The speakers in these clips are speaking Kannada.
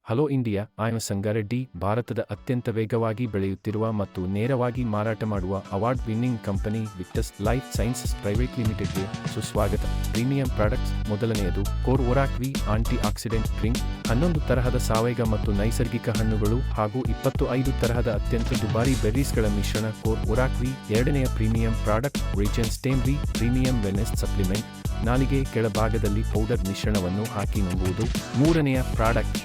Hello India, I'm Sangareddy. ಭಾರತದ ಅತ್ಯಂತ ವೇಗವಾಗಿ ಬೆಳೆಯುತ್ತಿರುವ ಮತ್ತು ನೇರವಾಗಿ ಮಾರಾಟ ಮಾಡುವ ಅವಾರ್ಡ್ ವಿನ್ನಿಂಗ್ ಕಂಪನಿ ವಿಕ್ಟಸ್ ಲೈಫ್ ಸೈನ್ಸಸ್ ಪ್ರೈವೇಟ್ ಲಿಮಿಟೆಡ್ಗೆ ಸುಸ್ವಾಗತ. ಪ್ರೀಮಿಯಂ ಪ್ರಾಡಕ್ಟ್ಸ್ ಮೊದಲನೆಯದು core ಒರಾಕ್ V antioxidant drink. 11 ತರಹದ ಸಾವಯವ ಮತ್ತು ನೈಸರ್ಗಿಕ ಹಣ್ಣುಗಳು ಹಾಗೂ 25 ತರಹದ ಅತ್ಯಂತ ದುಬಾರಿ ಬೆರ್ರೀಸ್ಗಳ ಮಿಶ್ರಣ ಕೋರ್ ಒರಾಕ್ ವಿ. ಎರಡನೆಯ ಪ್ರೀಮಿಯಂ ಪ್ರಾಡಕ್ಟ್ ರಿಜನ್ ಸ್ಟೇಮ್ ವಿ ಪ್ರೀಮಿಯಂ ವೆಲ್ನೆಸ್ ಸಪ್ಲಿಮೆಂಟ್. ನಾಲಿಗೆ ಕೆಳಭಾಗದಲ್ಲಿ ಪೌಡರ್ ಮಿಶ್ರಣವನ್ನು ಹಾಕಿ ನುಂಗುವುದು. ಮೂರನೆಯ ಪ್ರಾಡಕ್ಟ್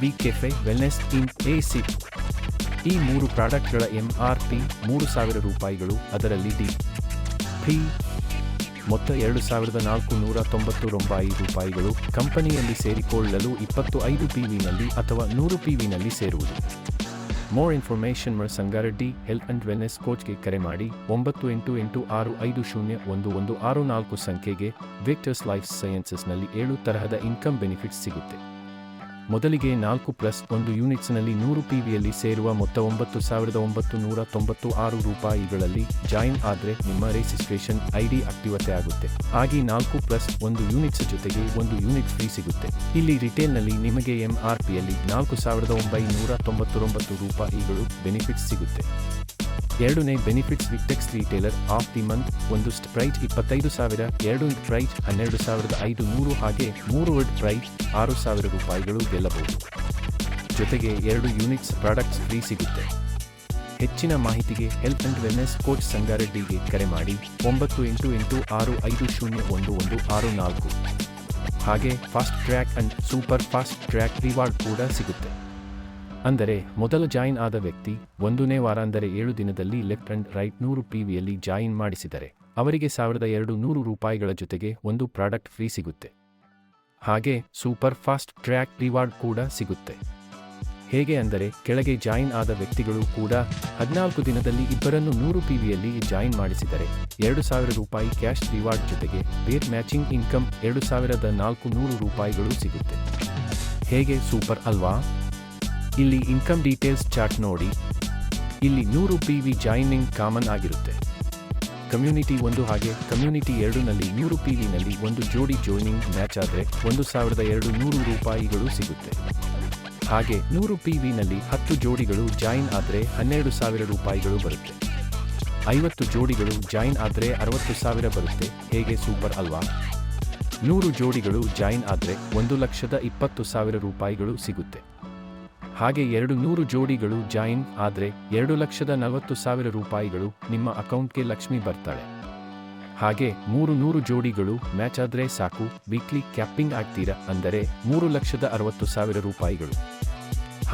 ವಿ ಕೆಫೆ ವೆಲ್ನೆಸ್ ಇನ್ ಎಸಿ. ಈ 3 ಪ್ರಾಡಕ್ಟ್ಗಳ MRP ₹3,000. ಅದರಲ್ಲಿ ಡಿ.ಪಿ. ಮೊತ್ತ ₹2,490 ಕಂಪನಿಯಲ್ಲಿ ಸೇರಿಕೊಳ್ಳಲು 25 PVನಲ್ಲಿ ಅಥವಾ 100 PVನಲ್ಲಿ ಸೇರುವುದು. More information Sangareddy health and wellness ಕೋಚ್ಗೆ ಕರೆ ಮಾಡಿ 9886501164 ಸಂಖ್ಯೆಗೆ. ವಿಕ್ಟಸ್ ಲೈಫ್ ಸೈನ್ಸಸ್ನಲ್ಲಿ 7 ತರಹದ ಇನ್ಕಮ್ ಬೆನಿಫಿಟ್ಸ್ ಸಿಗುತ್ತೆ. ಮೊದಲಿಗೆ 4+1 ಯೂನಿಟ್ಸ್ನಲ್ಲಿ 100 PVಯಲ್ಲಿ ಸೇರುವ ಮೊತ್ತ ₹9,996 ಜಾಯಿನ್ ಆದರೆ ನಿಮ್ಮ ರಿಜಿಸ್ಟ್ರೇಷನ್ ID ಆಕ್ಟಿವೇಟ್ ಆಗುತ್ತೆ. ಆಗಿ 4+1 ಯೂನಿಟ್ಸ್ ಜೊತೆಗೆ 1 ಯೂನಿಟ್ ಫ್ರೀ ಸಿಗುತ್ತೆ. ಇಲ್ಲಿ ರಿಟೇಲ್ನಲ್ಲಿ ನಿಮಗೆ MRPಯಲ್ಲಿ ₹4,999 ಬೆನಿಫಿಟ್ಸ್ ಸಿಗುತ್ತೆ. ಎರಡನೇ benefits Victex retailer of the month. ಒಂದು ಪ್ರೈಸ್ 25,000, ಎರಡು ಪ್ರೈಸ್ 12,500 ಹಾಗೆ 3 ಪ್ರೈಸ್ ₹6,000 ಗೆಲ್ಲಬಹುದು. ಜೊತೆಗೆ 2 ಯೂನಿಟ್ಸ್ ಪ್ರಾಡಕ್ಟ್ಸ್ ಫ್ರೀ ಸಿಗುತ್ತೆ. ಹೆಚ್ಚಿನ ಮಾಹಿತಿಗೆ ಹೆಲ್ತ್ ಅಂಡ್ ವೆಲ್ನೆಸ್ ಕೋಚ್ ಸಂಗಾರೆಡ್ಡಿಗೆ ಕರೆ ಮಾಡಿ 9886501164. ಹಾಗೆ fast track and super fast track reward ಕೂಡ ಸಿಗುತ್ತೆ. ಅಂದರೆ ಮೊದಲ ಜಾಯಿನ್ ಆದ ವ್ಯಕ್ತಿ 1ನೇ ವಾರ ಅಂದರೆ 7 ದಿನದಲ್ಲಿ ಲೆಫ್ಟ್ ಅಂಡ್ ರೈಟ್ 100 PVಯಲ್ಲಿ ಜಾಯಿನ್ ಮಾಡಿಸಿದರೆ ಅವರಿಗೆ ₹1,200 ಜೊತೆಗೆ 1 ಪ್ರಾಡಕ್ಟ್ ಫ್ರೀ ಸಿಗುತ್ತೆ. ಹಾಗೆ ಸೂಪರ್ ಫಾಸ್ಟ್ ಟ್ರ್ಯಾಕ್ ರಿವಾರ್ಡ್ ಕೂಡ ಸಿಗುತ್ತೆ. ಹೇಗೆ ಅಂದರೆ ಕೆಳಗೆ ಜಾಯಿನ್ ಆದ ವ್ಯಕ್ತಿಗಳು ಕೂಡ 14 ದಿನದಲ್ಲಿ ಇಬ್ಬರನ್ನು 100 PVಯಲ್ಲಿ ಜಾಯಿನ್ ಮಾಡಿಸಿದರೆ ₹2,000 ಕ್ಯಾಶ್ ರಿವಾರ್ಡ್ ಜೊತೆಗೆ ಬೇರ್ ಮ್ಯಾಚಿಂಗ್ ಇನ್ಕಮ್ ₹2,400 ಸಿಗುತ್ತೆ. ಹೇಗೆ ಸೂಪರ್ ಅಲ್ವಾ? ಇಲ್ಲಿ ಇನ್ಕಮ್ ಡೀಟೇಲ್ಸ್ ಚಾರ್ಟ್ ನೋಡಿ. ಇಲ್ಲಿ 100 PV ಜಾಯಿನಿಂಗ್ ಕಾಮನ್ ಆಗಿರುತ್ತೆ. ಕಮ್ಯುನಿಟಿ 1 ಹಾಗೆ ಕಮ್ಯುನಿಟಿ 2ನಲ್ಲಿ 100 PVನಲ್ಲಿ 1 ಜೋಡಿ ಜಾಯಿನಿಂಗ್ ಮ್ಯಾಚ್ ಆದರೆ ₹1,200 ಸಿಗುತ್ತೆ. ಹಾಗೆ 100 PVನಲ್ಲಿ 10 ಜೋಡಿಗಳು ಜಾಯಿನ್ ಆದರೆ ₹12,000 ಬರುತ್ತೆ. 50 ಜೋಡಿಗಳು ಜಾಯಿನ್ ಆದರೆ ₹60,000 ಬರುತ್ತೆ. ಹೇಗೆ ಸೂಪರ್ ಅಲ್ವಾ? 100 ಜೋಡಿಗಳು ಜಾಯಿನ್ ಆದರೆ ₹1,20,000 ಸಿಗುತ್ತೆ. ಹಾಗೆ 200 ಜೋಡಿಗಳು ಜಾಯಿನ್ ಆದರೆ ₹2,40,000 ನಿಮ್ಮ ಅಕೌಂಟ್ಗೆ ಲಕ್ಷ್ಮಿ ಬರ್ತಾಳೆ. ಹಾಗೆ 300 ಜೋಡಿಗಳು ಮ್ಯಾಚ್ ಆದರೆ ಸಾಕು, ವೀಕ್ಲಿ ಕ್ಯಾಪಿಂಗ್ ಆಗ್ತೀರಾ ಅಂದರೆ ₹3,60,000.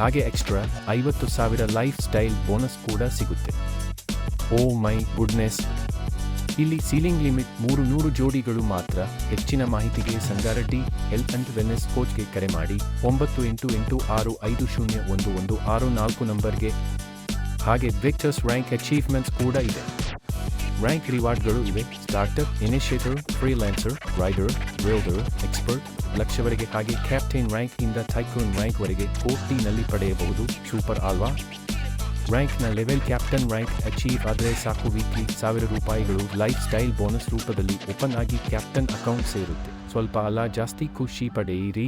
ಹಾಗೆ ಎಕ್ಸ್ಟ್ರಾ 50,000 ಲೈಫ್ ಸ್ಟೈಲ್ ಬೋನಸ್ ಕೂಡ ಸಿಗುತ್ತೆ. ಓ ಮೈ ಗುಡ್ನೆಸ್! ಇಲ್ಲಿ ಸೀಲಿಂಗ್ ಲಿಮಿಟ್ 300 ಜೋಡಿಗಳು ಮಾತ್ರ. ಹೆಚ್ಚಿನ ಮಾಹಿತಿಗೆ ಸಂಗಾರೆಡ್ಡಿ ಹೆಲ್ತ್ ಅಂಡ್ ವೆಲ್ನೆಸ್ ಕೋಚ್ಗೆ ಕರೆ ಮಾಡಿ 9886501164 ನಂಬರ್ಗೆ. ಹಾಗೆ ವಿಕ್ಟರ್ಸ್ ರ್ಯಾಂಕ್ ಅಚೀವ್ಮೆಂಟ್ಸ್ ಕೂಡ ಇದೆ. ರ್ಯಾಂಕ್ ರಿವಾರ್ಡ್ಗಳು ಇವೆ. Starter, initiator, freelancer, rider, builder, expert ಲಕ್ಷವರೆಗೆ. ಹಾಗೆ ಕ್ಯಾಪ್ಟನ್ ರ್ಯಾಂಕ್ ಇಂದ ಟೈಕೂನ್ ರ್ಯಾಂಕ್ ವರೆಗೆ ಕೋಟಿನಲ್ಲಿ ಪಡೆಯಬಹುದು. ಸೂಪರ್ ಆಲ್ವಾ? ರ್ಯಾಂಕ್ನ ಲೆವೆಲ್ ಕ್ಯಾಪ್ಟನ್ ರ್ಯಾಂಕ್ ಅಚೀವ್ ಆದರೆ ಸಾಕು, ವೀಕ್ಲಿ ₹1,000 ಲೈಫ್ ಸ್ಟೈಲ್ ಬೋನಸ್ ರೂಪದಲ್ಲಿ ಓಪನ್ ಆಗಿ ಕ್ಯಾಪ್ಟನ್ ಅಕೌಂಟ್ ಸೇರುತ್ತೆ. ಸ್ವಲ್ಪ ಅಲ್ಲ, ಜಾಸ್ತಿ ಖುಷಿ ಪಡೆಯಿರಿ.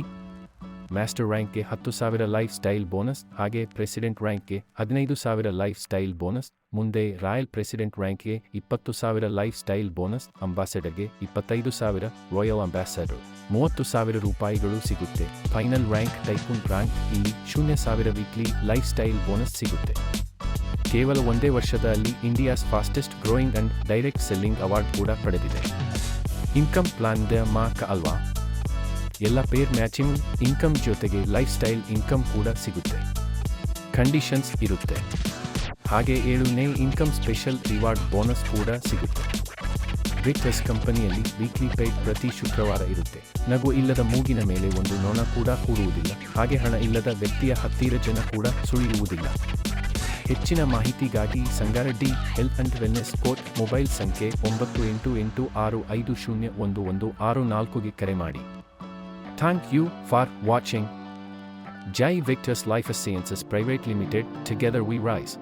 ಮಾಸ್ಟರ್ ರ್ಯಾಂಕ್ಗೆ 10,000 ಲೈಫ್ ಸ್ಟೈಲ್ ಬೋನಸ್. ಹಾಗೆ ಪ್ರೆಸಿಡೆಂಟ್ ರ್ಯಾಂಕ್ಗೆ 15,000 ಲೈಫ್ ಸ್ಟೈಲ್ ಬೋನಸ್. ಮುಂದೆ ರಾಯಲ್ ಪ್ರೆಸಿಡೆಂಟ್ ರ್ಯಾಂಕ್ಗೆ 20,000 ಲೈಫ್ ಸ್ಟೈಲ್ ಬೋನಸ್. ಅಂಬಾಸೆಡರ್ಗೆ 25,000, ರಾಯಲ್ ಅಂಬಾಸೆಡರ್ ₹30,000 ಸಿಗುತ್ತೆ. ಫೈನಲ್ ರ್ಯಾಂಕ್ ಟೈಕೂನ್ ರ್ಯಾಂಕ್, ಇಲ್ಲಿ 0,000 ವೀಕ್ಲಿ ಲೈಫ್ ಸ್ಟೈಲ್ ಬೋನಸ್ ಸಿಗುತ್ತೆ. ಕೇವಲ ಒಂದೇ ವರ್ಷದಲ್ಲಿ India's fastest growing and direct selling award ಕೂಡ ಪಡೆದಿದೆ. ಇನ್ಕಮ್ ಪ್ಲಾನ್ ದ ಮಾರ್ಕ್ ಅಲ್ವಾ? ಎಲ್ಲ ಪೇರ್ ಮ್ಯಾಚಿಂಗ್ ಇನ್ಕಮ್ ಜೊತೆಗೆ ಲೈಫ್ ಸ್ಟೈಲ್ ಇನ್ಕಮ್ ಕೂಡ ಸಿಗುತ್ತೆ. ಕಂಡೀಷನ್ಸ್ ಇರುತ್ತೆ. ಹಾಗೆ 7ನೇ ಇನ್ಕಮ್ ಸ್ಪೆಷಲ್ ರಿವಾರ್ಡ್ ಬೋನಸ್ ಕೂಡ ಸಿಗುತ್ತೆ. ವಿಕ್ಟಸ್ ಕಂಪನಿಯಲ್ಲಿ ವೀಕ್ಲಿ ಪೇಡ್ ಪ್ರತಿ ಶುಕ್ರವಾರ ಇರುತ್ತೆ. ನಗು ಇಲ್ಲದ ಮೂಗಿನ ಮೇಲೆ ಒಂದು ನೊಣ ಕೂಡ ಕೂರುವುದಿಲ್ಲ. ಹಾಗೆ ಹಣ ಇಲ್ಲದ ವ್ಯಕ್ತಿಯ ಹತ್ತಿರ ಜನ ಕೂಡ ಸುಳಿಯುವುದಿಲ್ಲ. ಹೆಚ್ಚಿನ ಮಾಹಿತಿಗಾಗಿ Sangareddy health and wellness coach mobile ಸಂಖ್ಯೆ 9886501164ಗೆ ಕರೆ ಮಾಡಿ. Thank you for watching. Jai victors life sciences private limited. Together we rice.